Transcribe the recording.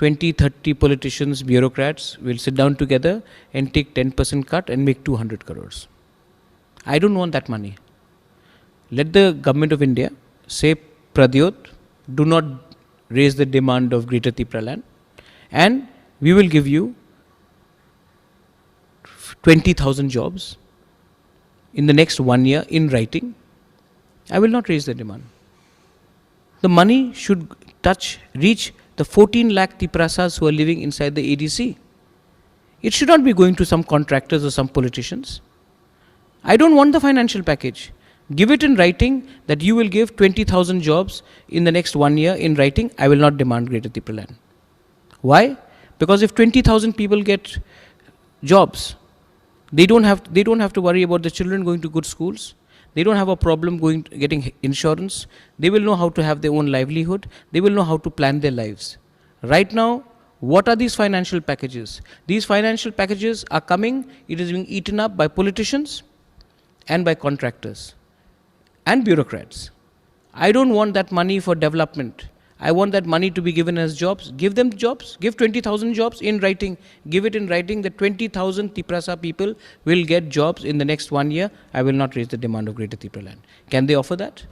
20, 30 politicians, bureaucrats will sit down together and take 10% cut and make 200 crores. I don't want that money. Let the government of India say, Prodyot, do not raise the demand of Greater Tipraland, and we will give you 20,000 jobs in the next 1 year in writing. I will not raise the demand. The money should reach the 14 lakh Tiprasas who are living inside the ADC. It should not be going to some contractors or some politicians. I don't want the financial package. Give it in writing that you will give 20,000 jobs in the next 1 year in writing. I will not demand Greater Tipraland. Why? Because if 20,000 people get jobs, they don't have to worry about the children going to good schools. They don't have a problem getting insurance. They will know how to have their own livelihood. They will know how to plan their lives. Right now, what are these financial packages? These financial packages are coming. It is being eaten up by politicians and by contractors and bureaucrats. I don't want that money for development. I want that money to be given as jobs. Give them jobs. Give 20,000 jobs in writing. Give it in writing that 20,000 Tiprasa people will get jobs in the next 1 year. I will not raise the demand of Greater Tipraland. Can they offer that?